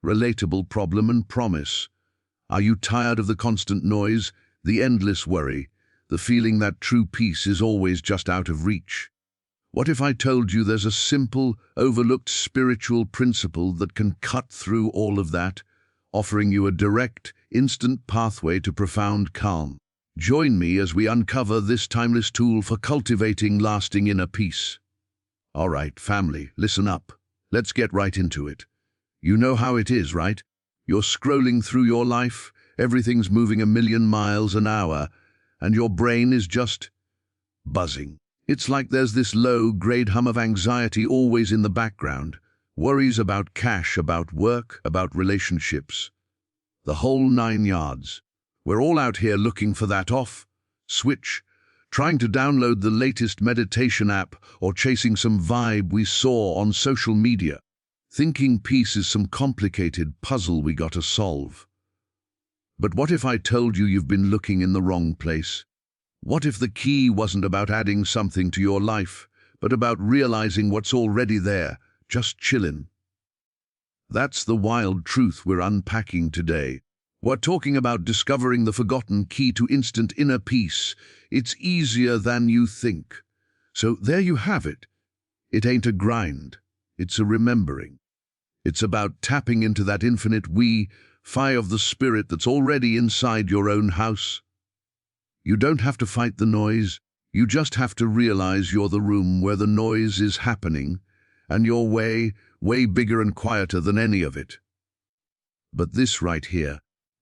relatable problem and promise. Are you tired of the constant noise, the endless worry, the feeling that true peace is always just out of reach? What if I told you there's a simple, overlooked spiritual principle that can cut through all of that, offering you a direct, instant pathway to profound calm? Join me as we uncover this timeless tool for cultivating lasting inner peace. All right, family, listen up. Let's get right into it. You know how it is, right? You're scrolling through your life, everything's moving a million miles an hour, and your brain is just buzzing. It's like there's this low-grade hum of anxiety always in the background, worries about cash, about work, about relationships. The whole 9 yards. We're all out here looking for that off switch, trying to download the latest meditation app or chasing some vibe we saw on social media, thinking peace is some complicated puzzle we gotta solve. But what if I told you you've been looking in the wrong place? What if the key wasn't about adding something to your life, but about realizing what's already there, just chillin'? That's the wild truth we're unpacking today. We're talking about discovering the forgotten key to instant inner peace. It's easier than you think. So there you have it. It ain't a grind. It's a remembering. It's about tapping into that infinite fire of the spirit that's already inside your own house. You don't have to fight the noise. You just have to realize you're the room where the noise is happening, and you're way bigger and quieter than any of it. But this right here,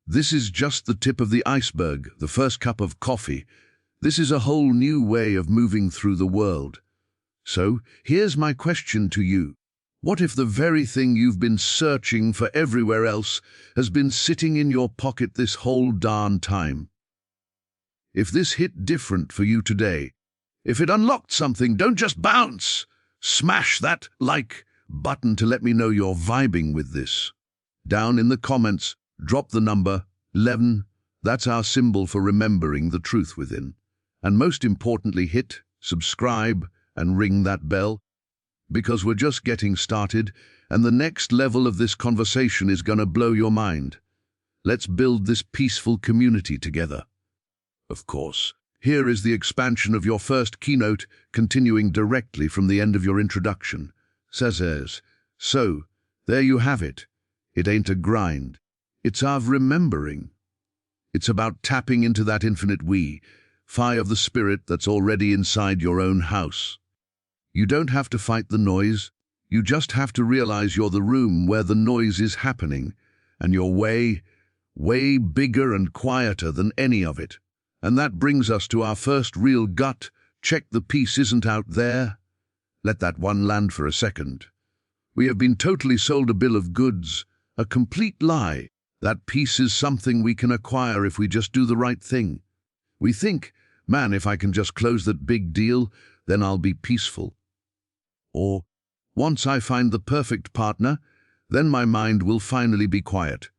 this is just the tip of the iceberg, the first cup of coffee. This is a whole new way of moving through the world. So, here's my question to you. What if the very thing you've been searching for everywhere else has been sitting in your pocket this whole darn time? If this hit different for you today, if it unlocked something, don't just bounce. Smash that like button to let me know you're vibing with this. Down in the comments, drop the number 11. That's our symbol for remembering the truth within. And most importantly, hit subscribe and ring that bell, because we're just getting started, and the next level of this conversation is gonna blow your mind. Let's build this peaceful community together. Of course, here is the expansion of your first keynote, continuing directly from the end of your introduction. Says, so, there you have it. It ain't a grind. It's our remembering. It's about tapping into that infinite fire of the spirit that's already inside your own house. You don't have to fight the noise. You just have to realize you're the room where the noise is happening, and you're way bigger and quieter than any of it. And that brings us to our first real gut check. The peace isn't out there. Let that one land for a second. We have been totally sold a bill of goods, a complete lie. That peace is something we can acquire if we just do the right thing. We think, man, if I can just close that big deal, then I'll be peaceful. Or, once I find the perfect partner, then my mind will finally be quiet.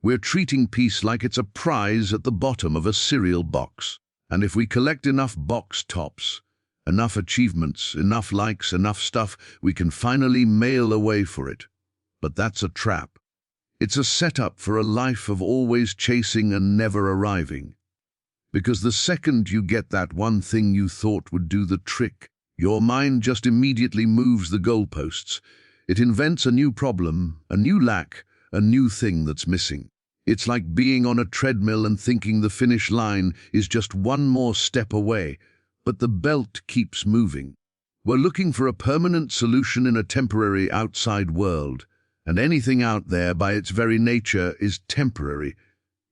We're treating peace like it's a prize at the bottom of a cereal box. And if we collect enough box tops, enough achievements, enough likes, enough stuff, we can finally mail away for it. But that's a trap. It's a setup for a life of always chasing and never arriving. Because the second you get that one thing you thought would do the trick, your mind just immediately moves the goalposts. It invents a new problem, a new lack, a new thing that's missing. It's like being on a treadmill and thinking the finish line is just one more step away, but the belt keeps moving. We're looking for a permanent solution in a temporary outside world, and anything out there by its very nature is temporary.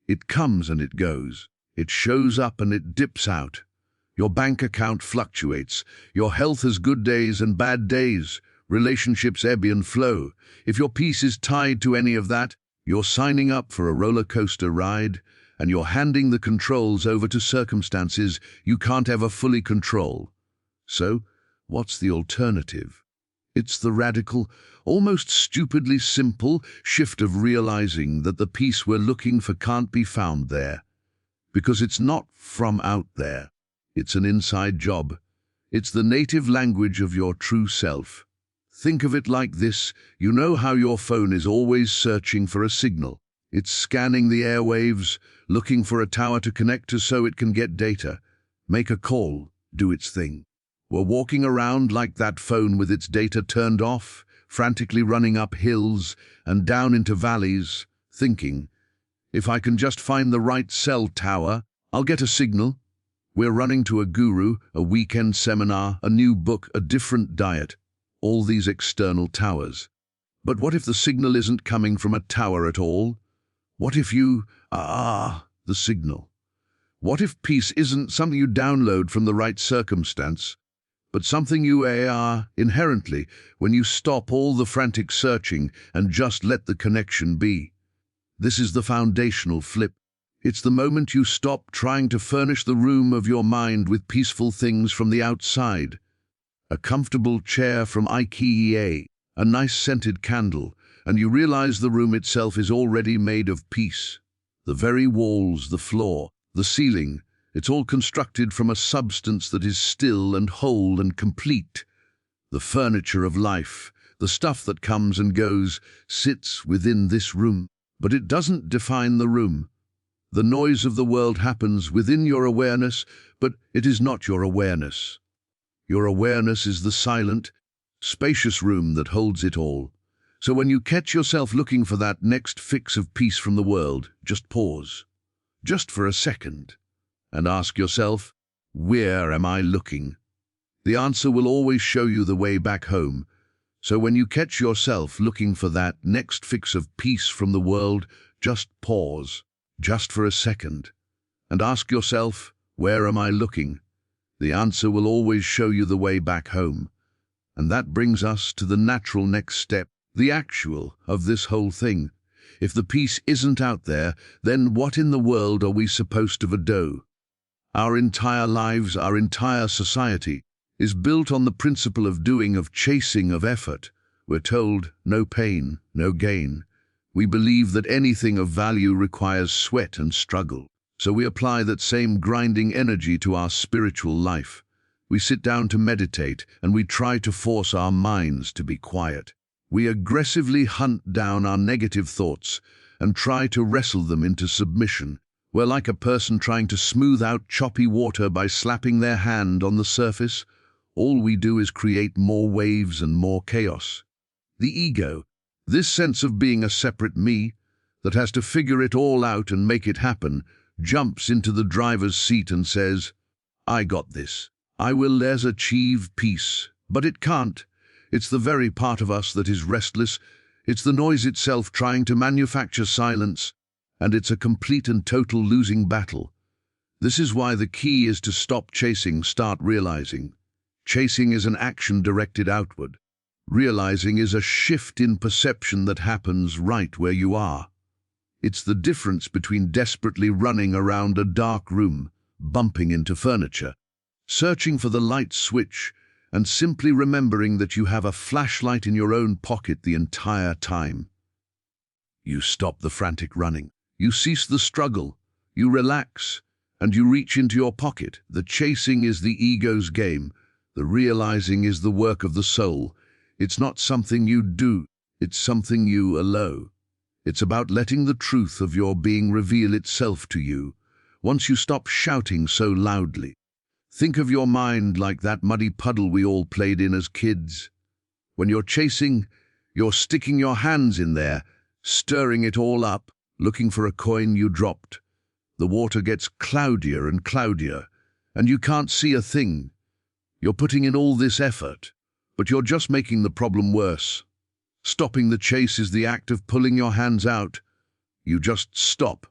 It comes and it goes. It shows up and it dips out. Your bank account fluctuates. Your health has good days and bad days. Relationships ebb and flow. If your peace is tied to any of that, you're signing up for a roller coaster ride, and you're handing the controls over to circumstances you can't ever fully control. So, what's the alternative? It's the radical, almost stupidly simple shift of realizing that the peace we're looking for can't be found there. Because it's not from out there. It's an inside job. It's the native language of your true self. Think of it like this. You know how your phone is always searching for a signal. It's scanning the airwaves, looking for a tower to connect to so it can get data, make a call, do its thing. We're walking around like that phone with its data turned off, frantically running up hills and down into valleys, thinking, if I can just find the right cell tower, I'll get a signal. We're running to a guru, a weekend seminar, a new book, a different diet, all these external towers. But what if the signal isn't coming from a tower at all? What if you are the signal? What if peace isn't something you download from the right circumstance, but something you are inherently when you stop all the frantic searching and just let the connection be? This is the foundational flip. It's the moment you stop trying to furnish the room of your mind with peaceful things from the outside. A comfortable chair from IKEA, a nice scented candle, and you realize the room itself is already made of peace. The very walls, the floor, the ceiling, it's all constructed from a substance that is still and whole and complete. The furniture of life, the stuff that comes and goes, sits within this room, but it doesn't define the room. The noise of the world happens within your awareness, but it is not your awareness. Your awareness is the silent, spacious room that holds it all. So when you catch yourself looking for that next fix of peace from the world, just pause, just for a second, and ask yourself, where am I looking? The answer will always show you the way back home. So when you catch yourself looking for that next fix of peace from the world, just pause, just for a second, and ask yourself, where am I looking? The answer will always show you the way back home. And that brings us to the natural next step, the actual of this whole thing. If the peace isn't out there, then what in the world are we supposed to do? Our entire lives, our entire society, is built on the principle of doing, of chasing, of effort. We're told, no pain, no gain. We believe that anything of value requires sweat and struggle. So we apply that same grinding energy to our spiritual life. We sit down to meditate, and we try to force our minds to be quiet. We aggressively hunt down our negative thoughts and try to wrestle them into submission. We're like a person trying to smooth out choppy water by slapping their hand on the surface. All we do is create more waves and more chaos. The ego, this sense of being a separate me that has to figure it all out and make it happen, jumps into the driver's seat and says, I got this. I will achieve peace. But it can't. It's the very part of us that is restless. It's the noise itself trying to manufacture silence, and it's a complete and total losing battle. This is why the key is to stop chasing, start realizing. Chasing is an action directed outward. Realizing is a shift in perception that happens right where you are. It's the difference between desperately running around a dark room, bumping into furniture, searching for the light switch, and simply remembering that you have a flashlight in your own pocket the entire time. You stop the frantic running. You cease the struggle. You relax, and you reach into your pocket. The chasing is the ego's game. The realizing is the work of the soul. It's not something you do. It's something you allow. It's about letting the truth of your being reveal itself to you. Once you stop shouting so loudly, think of your mind like that muddy puddle we all played in as kids. When you're chasing, you're sticking your hands in there, stirring it all up, looking for a coin you dropped. The water gets cloudier and cloudier, and you can't see a thing. You're putting in all this effort, but you're just making the problem worse. Stopping the chase is the act of pulling your hands out. You just stop.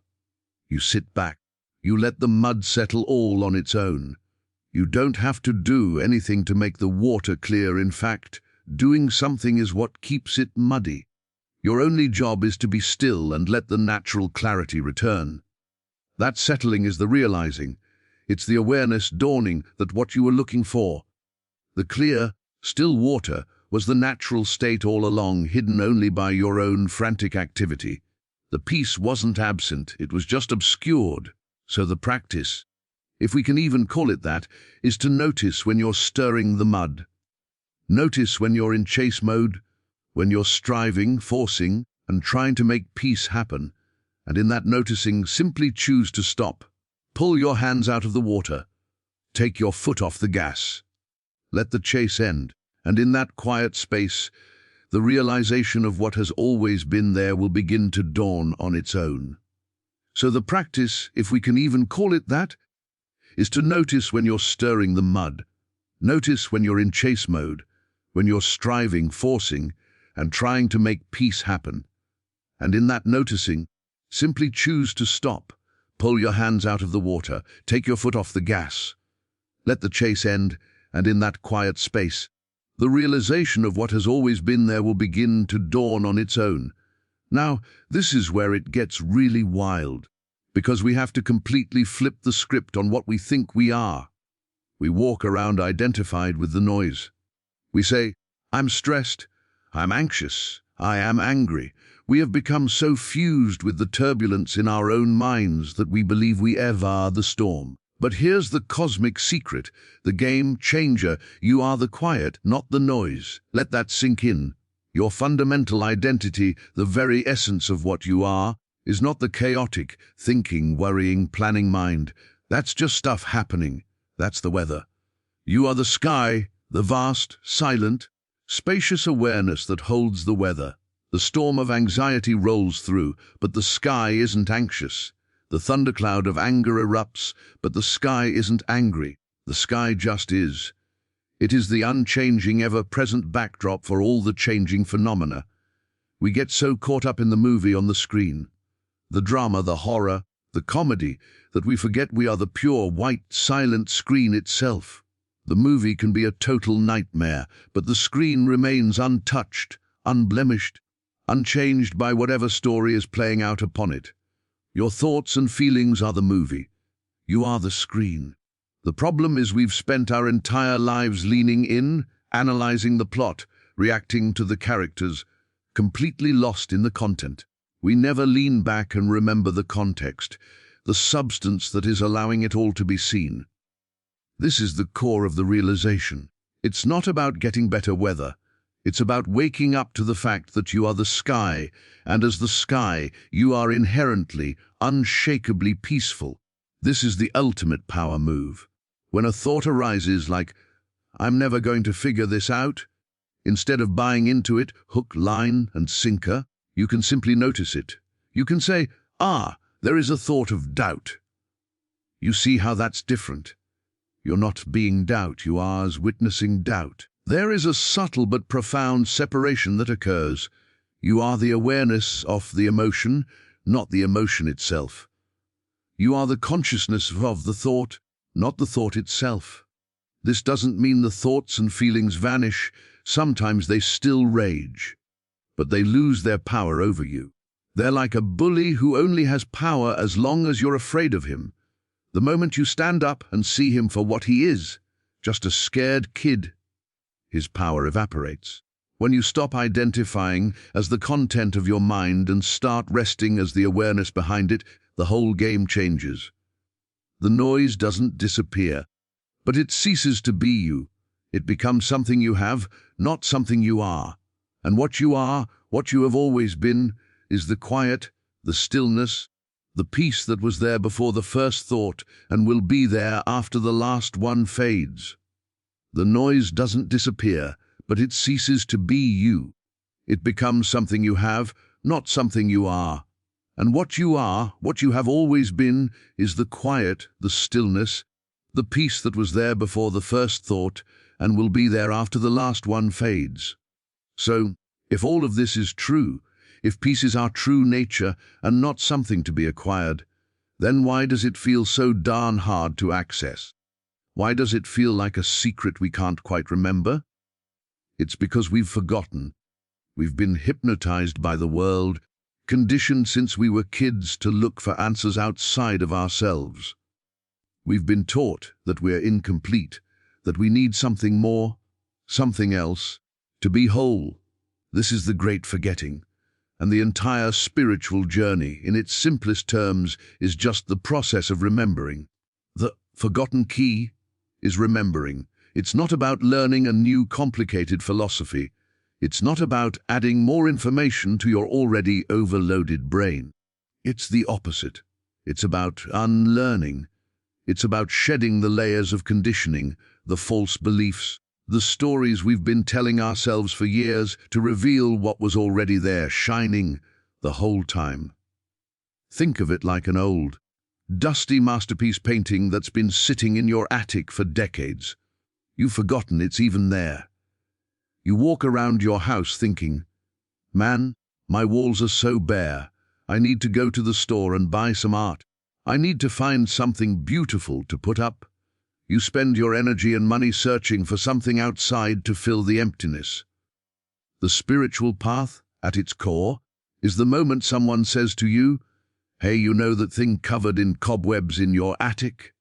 You sit back. You let the mud settle all on its own. You don't have to do anything to make the water clear. In fact, doing something is what keeps it muddy. Your only job is to be still and let the natural clarity return. That settling is the realizing. It's the awareness dawning that what you were looking for, the clear, still water, was the natural state all along, hidden only by your own frantic activity. The peace wasn't absent, it was just obscured. So the practice, if we can even call it that, is to notice when you're stirring the mud. Notice when you're in chase mode, when you're striving, forcing, and trying to make peace happen. And in that noticing, simply choose to stop. Pull your hands out of the water. Take your foot off the gas. Let the chase end. And in that quiet space, the realization of what has always been there will begin to dawn on its own. So the practice, if we can even call it that, is to notice when you're stirring the mud. Notice when you're in chase mode, when you're striving, forcing, and trying to make peace happen. And in that noticing, simply choose to stop. Pull your hands out of the water. Take your foot off the gas. Let the chase end, and in that quiet space, the realization of what has always been there will begin to dawn on its own. Now, this is where it gets really wild, because we have to completely flip the script on what we think we are. We walk around identified with the noise. We say, I'm stressed, I'm anxious, I am angry. We have become so fused with the turbulence in our own minds that we believe we ever are the storm. But here's the cosmic secret, the game changer. You are the quiet, not the noise. Let that sink in. Your fundamental identity, the very essence of what you are, is not the chaotic, thinking, worrying, planning mind. That's just stuff happening. That's the weather. You are the sky, the vast, silent, spacious awareness that holds the weather. The storm of anxiety rolls through, but the sky isn't anxious. The thundercloud of anger erupts, but the sky isn't angry. The sky just is. It is the unchanging, ever-present backdrop for all the changing phenomena. We get so caught up in the movie on the screen, the drama, the horror, the comedy, that we forget we are the pure, white, silent screen itself. The movie can be a total nightmare, but the screen remains untouched, unblemished, unchanged by whatever story is playing out upon it. Your thoughts and feelings are the movie. You are the screen. The problem is we've spent our entire lives leaning in, analyzing the plot, reacting to the characters, completely lost in the content. We never lean back and remember the context, the substance that is allowing it all to be seen. This is the core of the realization. It's not about getting better weather. It's about waking up to the fact that you are the sky, and as the sky, you are inherently, unshakably peaceful. This is the ultimate power move. When a thought arises like, I'm never going to figure this out, instead of buying into it, hook, line, and sinker, you can simply notice it. You can say, there is a thought of doubt. You see how that's different. You're not being doubt, you are as witnessing doubt. There is a subtle but profound separation that occurs. You are the awareness of the emotion, not the emotion itself. You are the consciousness of the thought, not the thought itself. This doesn't mean the thoughts and feelings vanish. Sometimes they still rage, but they lose their power over you. They're like a bully who only has power as long as you're afraid of him. The moment you stand up and see him for what he is, just a scared kid, his power evaporates. When you stop identifying as the content of your mind and start resting as the awareness behind it, the whole game changes. The noise doesn't disappear, but it ceases to be you. It becomes something you have, not something you are. And what you are, what you have always been, is the quiet, the stillness, the peace that was there before the first thought and will be there after the last one fades. The noise doesn't disappear, but it ceases to be you. It becomes something you have, not something you are. And what you are, what you have always been, is the quiet, the stillness, the peace that was there before the first thought and will be there after the last one fades. So, if all of this is true, if peace is our true nature and not something to be acquired, then why does it feel so darn hard to access? Why does it feel like a secret we can't quite remember? It's because we've forgotten. We've been hypnotized by the world, conditioned since we were kids to look for answers outside of ourselves. We've been taught that we're incomplete, that we need something more, something else, to be whole. This is the great forgetting, and the entire spiritual journey, in its simplest terms, is just the process of remembering. The forgotten key is remembering. It's not about learning a new complicated philosophy. It's not about adding more information to your already overloaded brain. It's the opposite. It's about unlearning. It's about shedding the layers of conditioning, the false beliefs, the stories we've been telling ourselves for years to reveal what was already there, shining the whole time. Think of it like an old, dusty masterpiece painting that's been sitting in your attic for decades. You've forgotten it's even there. You walk around your house thinking, "Man, my walls are so bare. I need to go to the store and buy some art. I need to find something beautiful to put up." You spend your energy and money searching for something outside to fill the emptiness. The spiritual path, at its core, is the moment someone says to you, "Hey, you know that thing covered in cobwebs in your attic?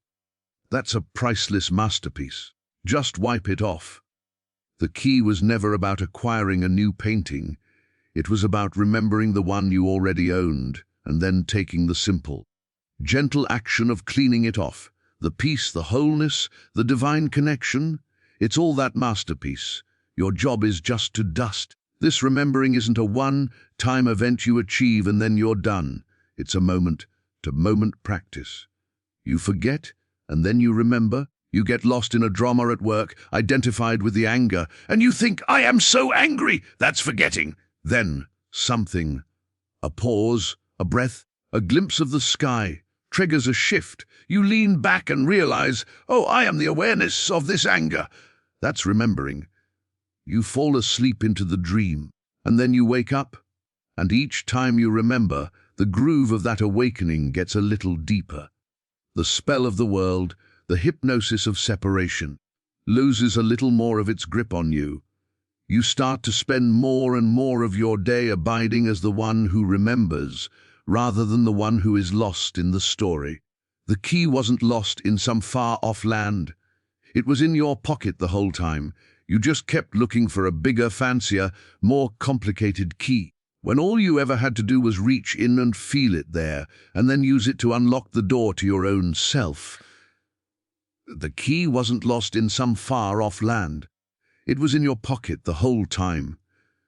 That's a priceless masterpiece. Just wipe it off." The key was never about acquiring a new painting. It was about remembering the one you already owned and then taking the simple, gentle action of cleaning it off. The peace, the wholeness, the divine connection. It's all that masterpiece. Your job is just to dust. This remembering isn't a one-time event you achieve and then you're done. It's a moment-to-moment practice. You forget, and then you remember. You get lost in a drama at work, identified with the anger, and you think, "I am so angry." That's forgetting. Then something, a pause, a breath, a glimpse of the sky, triggers a shift. You lean back and realize, "Oh, I am the awareness of this anger." That's remembering. You fall asleep into the dream, and then you wake up, and each time you remember, the groove of that awakening gets a little deeper. The spell of the world, the hypnosis of separation, loses a little more of its grip on you. You start to spend more and more of your day abiding as the one who remembers, rather than the one who is lost in the story. The key wasn't lost in some far-off land. It was in your pocket the whole time. You just kept looking for a bigger, fancier, more complicated key, when all you ever had to do was reach in and feel it there, and then use it to unlock the door to your own self. The key wasn't lost in some far-off land. It was in your pocket the whole time.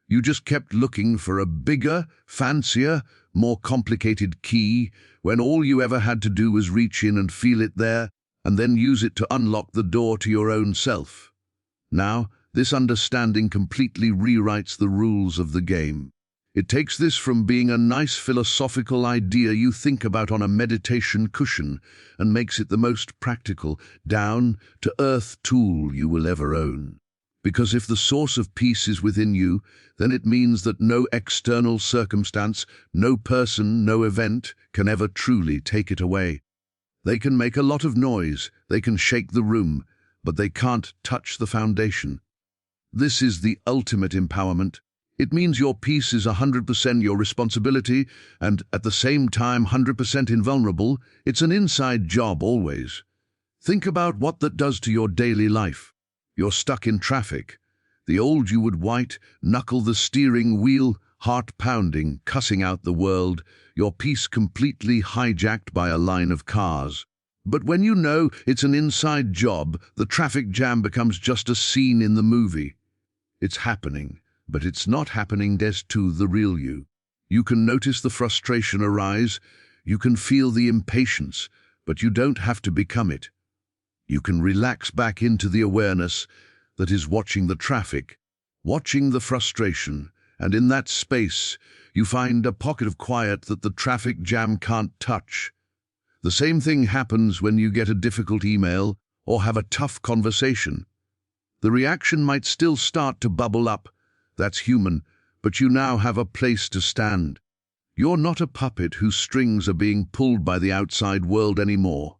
You just kept looking for a bigger, fancier, more complicated key, when all you ever had to do was reach in and feel it there, and then use it to unlock the door to your own self. Now, this understanding completely rewrites the rules of the game. It takes this from being a nice philosophical idea you think about on a meditation cushion and makes it the most practical, down-to-earth tool you will ever own. Because if the source of peace is within you, then it means that no external circumstance, no person, no event can ever truly take it away. They can make a lot of noise, they can shake the room, but they can't touch the foundation. This is the ultimate empowerment. It means your peace is 100% your responsibility and, at the same time, 100% invulnerable. It's an inside job always. Think about what that does to your daily life. You're stuck in traffic. The old you would white-knuckle the steering wheel, heart-pounding, cussing out the world, your peace completely hijacked by a line of cars. But when you know it's an inside job, the traffic jam becomes just a scene in the movie. It's happening. But it's not happening to the real you. You can notice the frustration arise, you can feel the impatience, but you don't have to become it. You can relax back into the awareness that is watching the traffic, watching the frustration, and in that space you find a pocket of quiet that the traffic jam can't touch. The same thing happens when you get a difficult email or have a tough conversation. The reaction might still start to bubble up. That's human, but you now have a place to stand. You're not a puppet whose strings are being pulled by the outside world anymore.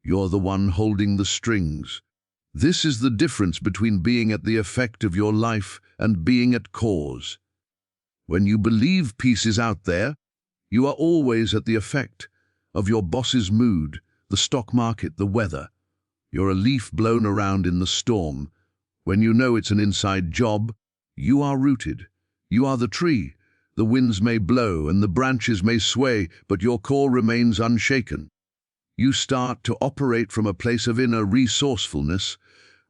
You're the one holding the strings. This is the difference between being at the effect of your life and being at cause. When you believe peace is out there, you are always at the effect of your boss's mood, the stock market, the weather. You're a leaf blown around in the storm. When you know it's an inside job, you are rooted. You are the tree. The winds may blow and the branches may sway, but your core remains unshaken. You start to operate from a place of inner resourcefulness,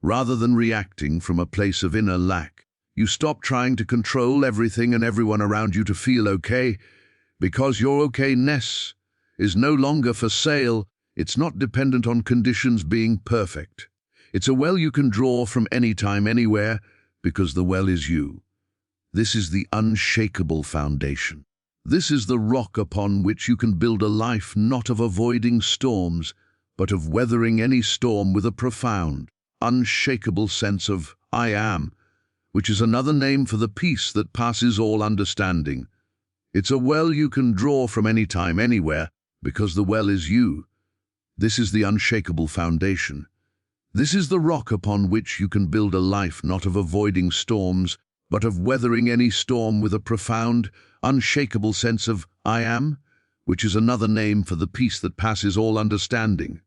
rather than reacting from a place of inner lack. You stop trying to control everything and everyone around you to feel okay, because your okayness is no longer for sale. It's not dependent on conditions being perfect. It's a well you can draw from anytime, anywhere, because the well is you. This is the unshakable foundation. This is the rock upon which you can build a life not of avoiding storms, but of weathering any storm with a profound, unshakable sense of I am, which is another name for the peace that passes all understanding. It's a well you can draw from anytime, anywhere, because the well is you. This is the unshakable foundation. This is the rock upon which you can build a life not of avoiding storms, but of weathering any storm with a profound, unshakable sense of I am, which is another name for the peace that passes all understanding.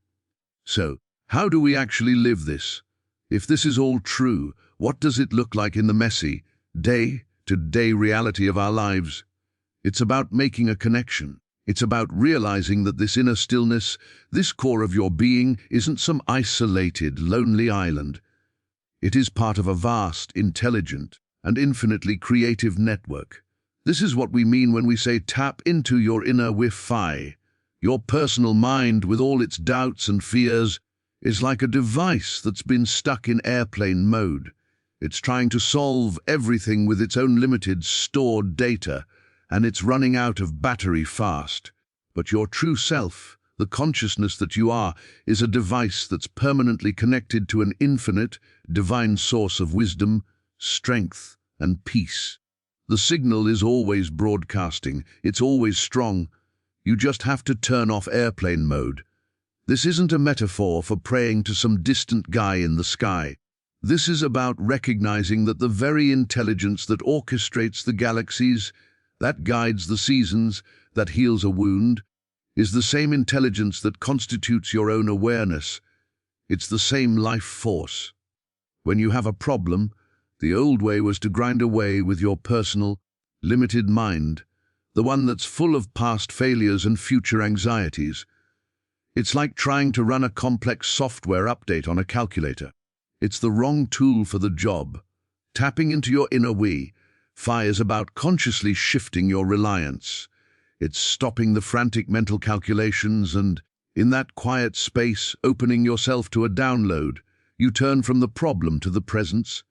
So, how do we actually live this? If this is all true, what does it look like in the messy, day-to-day reality of our lives? It's about making a connection. It's about realizing that this inner stillness, this core of your being, isn't some isolated, lonely island. It is part of a vast, intelligent, and infinitely creative network. This is what we mean when we say tap into your inner Wi-Fi. Your personal mind, with all its doubts and fears, is like a device that's been stuck in airplane mode. It's trying to solve everything with its own limited, stored data, and it's running out of battery fast. But your true self, the consciousness that you are, is a device that's permanently connected to an infinite, divine source of wisdom, strength, and peace. The signal is always broadcasting. It's always strong. You just have to turn off airplane mode. This isn't a metaphor for praying to some distant guy in the sky. This is about recognizing that the very intelligence that orchestrates the galaxies, that guides the seasons, that heals a wound, is the same intelligence that constitutes your own awareness. It's the same life force. When you have a problem, the old way was to grind away with your personal, limited mind, the one that's full of past failures and future anxieties. It's like trying to run a complex software update on a calculator. It's the wrong tool for the job. Tapping into your inner Wi-Fi is about consciously shifting your reliance. It's stopping the frantic mental calculations and, in that quiet space, opening yourself to a download. You turn from the problem to the presence.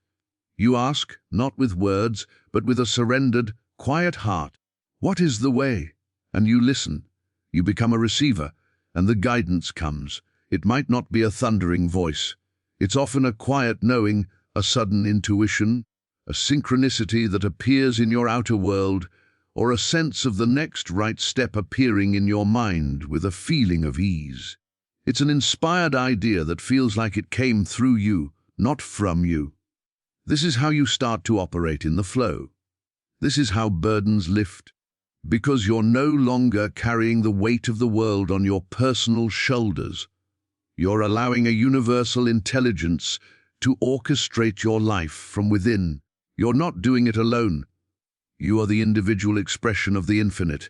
You ask, not with words, but with a surrendered, quiet heart, what is the way? And you listen. You become a receiver, and the guidance comes. It might not be a thundering voice. It's often a quiet knowing, a sudden intuition, a synchronicity that appears in your outer world, or a sense of the next right step appearing in your mind with a feeling of ease. It's an inspired idea that feels like it came through you, not from you. This is how you start to operate in the flow. This is how burdens lift, because you're no longer carrying the weight of the world on your personal shoulders. You're allowing a universal intelligence to orchestrate your life from within. You're not doing it alone. You are the individual expression of the infinite.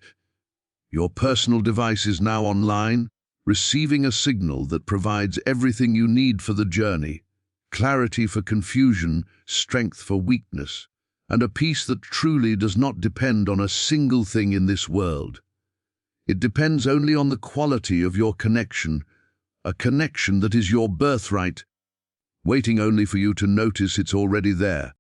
Your personal device is now online, receiving a signal that provides everything you need for the journey. Clarity for confusion, strength for weakness, and a peace that truly does not depend on a single thing in this world. It depends only on the quality of your connection, a connection that is your birthright, waiting only for you to notice it's already there.